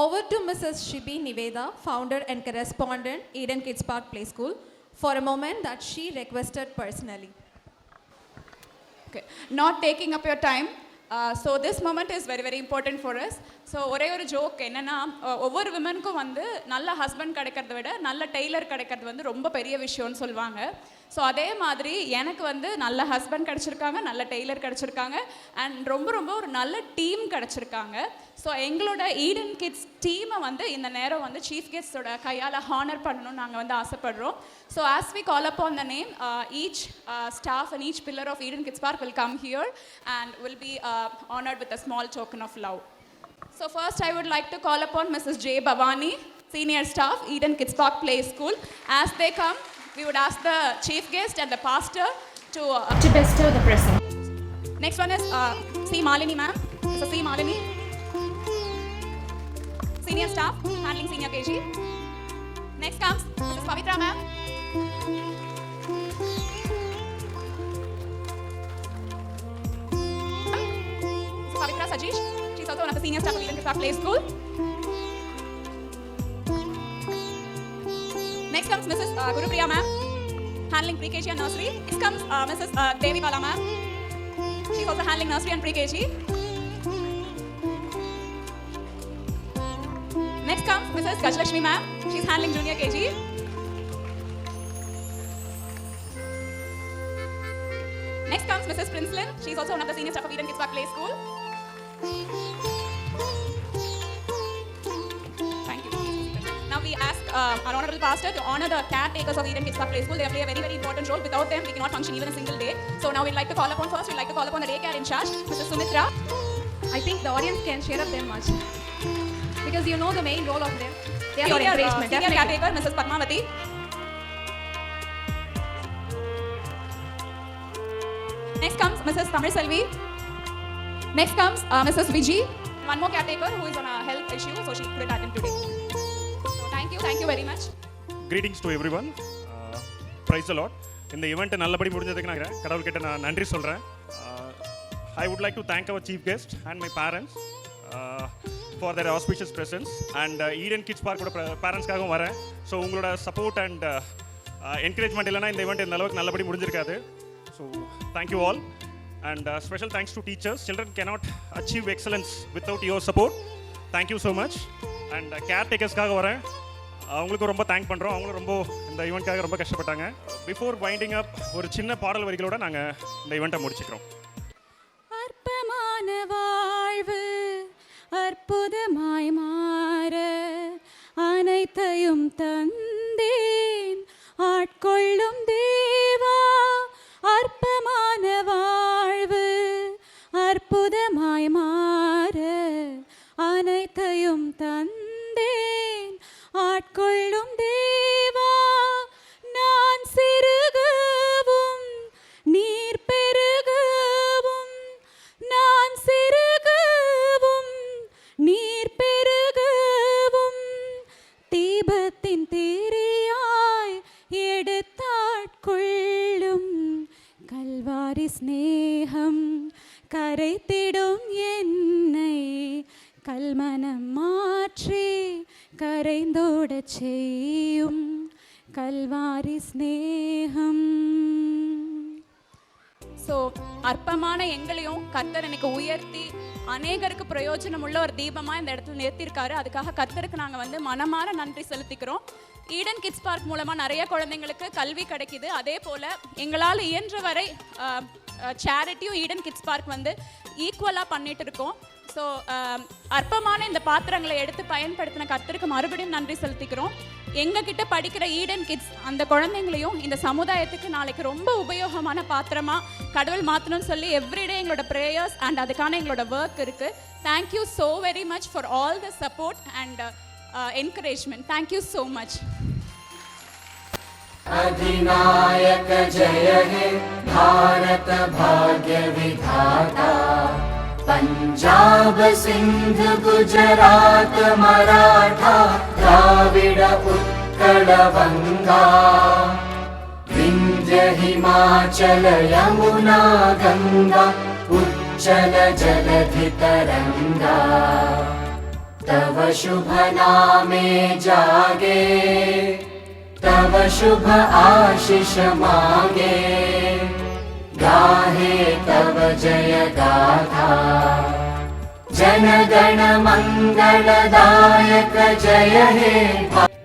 Over to Mrs. Shibi Niveda, founder and correspondent, Eden Kids Park Play School, for a moment that she requested personally. Okay, not taking up your time. So this moment is very very important for us. So ஒரே ஒரு joke என்னென்னா, ஒவ்வொரு விமனுக்கும் வந்து நல்ல husband கிடைக்கிறத விட நல்ல Taylor கிடைக்கிறது வந்து ரொம்ப பெரிய விஷயம்னு சொல்லுவாங்க. ஸோ அதே மாதிரி எனக்கு வந்து நல்ல ஹஸ்பண்ட் கிடச்சிருக்காங்க, நல்ல டெய்லர் கிடச்சிருக்காங்க, அண்ட் ரொம்ப ரொம்ப ஒரு நல்ல டீம் கிடச்சிருக்காங்க. ஸோ எங்களோட ஈடன் கிட்ஸ் டீமை வந்து இந்த நேரம் வந்து சீஃப் கெஸ்டோட கையால் ஹானர் பண்ணணும்னு நாங்கள் வந்து ஆசைப்படுறோம். So as we call up on the name, each staff and each pillar of Eden kids park will come here and will be honored with a small token of love. So first I would like to call upon Mrs. J. Bhavani, senior staff, Eden Kids Park Play School. As they come, we would ask the chief guest and the pastor to bestow the present. Next one is C. Malini ma'am. So C. Malini, senior staff, handling senior KG. Next comes Mrs. Pavitra ma'am. Pavitra Sajish, she's also one of the senior staff of Eden Kids Park Play School. Next comes Mrs. Gurupriya ma'am, handling pre-KG and nursery. Next comes Mrs. Devi Bala ma'am, she's also handling nursery and pre-KG. Next comes Mrs. Gajlakshmi ma'am, she's handling junior KG. Next comes Mrs. Prinslin, she's also one of the senior staff of Eden Kids Park Play School. Thank you. Now we ask our honorable pastor to honor the caretakers of Eden Kids Park Play School. They play a very very important role. Without them, we cannot function even a single day. So now we'd like to call upon the daycare in charge, Mrs. Sumitra. I think the audience can share up them much because you know the main role of them. They are encouragement. Senior caretaker, Mrs. Padmavati. Next comes Mrs. Tamil Selvi. Next comes Mrs. Viji. One more caretaker who is on a health issue, so she couldn't attend today. So thank you very much. Greetings to everyone. Praise the Lord. இந்த event நல்லபடி முடிஞ்சதுக்கு நான் கடவுள்கிட்ட நான் நன்றி சொல்கிறேன். I would like to thank our chief guest and my parents for their auspicious presence and Eden Kids Park ஓட பேரண்ட்ஸ்க்காகவும் வரேன். ஸோ உங்களோட சப்போர்ட் அண்ட் என்கரேஜ்மெண்ட் இல்லைனா இந்த ஈவெண்ட் இந்த அளவுக்கு நல்லபடி முடிஞ்சிருக்காது. So thank you all. And special thanks to teachers. Children cannot achieve excellence without your support. Thank you so much. And caretakers-காக வரேன், அவங்களுக்கு ரொம்ப தேங்க் பண்ணுறோம். அவங்களும் ரொம்ப இந்த ஈவெண்ட்காக ரொம்ப கஷ்டப்பட்டாங்க. பிஃபோர் வைண்டிங் அப் ஒரு சின்ன பாடல் வரிகளோட நாங்கள் இந்த ஈவெண்ட்டை முடிச்சுக்கிறோம். அற்பமான வாழ்வு அற்புதமாய் மாற அனைத்தையும் தந்தேன் ஆட்கொள்ளும் தேவா. அற்பமான வாழ்வு அற்புதமாய் மாற அனைத்தையும் தந்தேன் ஆட்கொள்ளும் தேவா. நான் சிறுகவும் நீர் பெருகவும், நான் சிறுகவும் நீர் பெருகவும், தீபத்தின் திரியாய் எடுத்தாட்கொள்ளும் கல்வாரி ஸ்நேகம் கரைத்திடும் என்னை, கல்மனம் மாற்றி கரைந்தோடச் செய்யும் கல்வாரி ஸ்நேகம். ஸோ அற்பமான எங்களையும் கர்த்தர் எனக்கு உயர்த்தி அநேகருக்கு பிரயோஜனம் உள்ள ஒரு தீபமாக இந்த இடத்துல நிறுத்தியிருக்காரு. அதுக்காக கர்த்தருக்கு நாங்கள் வந்து மனமார நன்றி செலுத்திக்கிறோம். ஈடன் கிட்ஸ் பார்க் மூலமாக நிறைய குழந்தைங்களுக்கு கல்வி கிடைக்கிது. அதே போல் எங்களால் இயன்ற வரை சேரிட்டியும் ஈடன் கிட்ஸ் பார்க் வந்து ஈக்குவலாக பண்ணிட்டு இருக்கோம். ஸோ அற்பமான இந்த பாத்திரங்களை எடுத்து பயன்படுத்தின கர்த்தருக்கு மறுபடியும் நன்றி செலுத்திக்கிறோம். எங்ககிட்ட படிக்கிற ஈடன் கிட்ஸ் அந்த குழந்தைங்களையும் இந்த சமுதாயத்துக்கு நாளைக்கு ரொம்ப உபயோகமான பாத்திரமாக கடவுள் மாற்றணும்னு சொல்லி எவ்ரிடே எங்களோட ப்ரேயர்ஸ் அண்ட் அதுக்கான எங்களோட ஒர்க் இருக்குது. Thank you so very much for all the support and encouragement. Thank you so much. अधिनायक जय हे भारत भाग्य विधाता, पंजाब सिंध गुजरात मराठा द्राविड उत्कल बंगा, विंध्य हिमाचल यमुना गंगा उच्चल जलधि तरंगा, तव शुभ नामे जागे, तव शुभ आशीष मागे, गाहे तव जय गाथा। जन गण मंगलदायक जय हे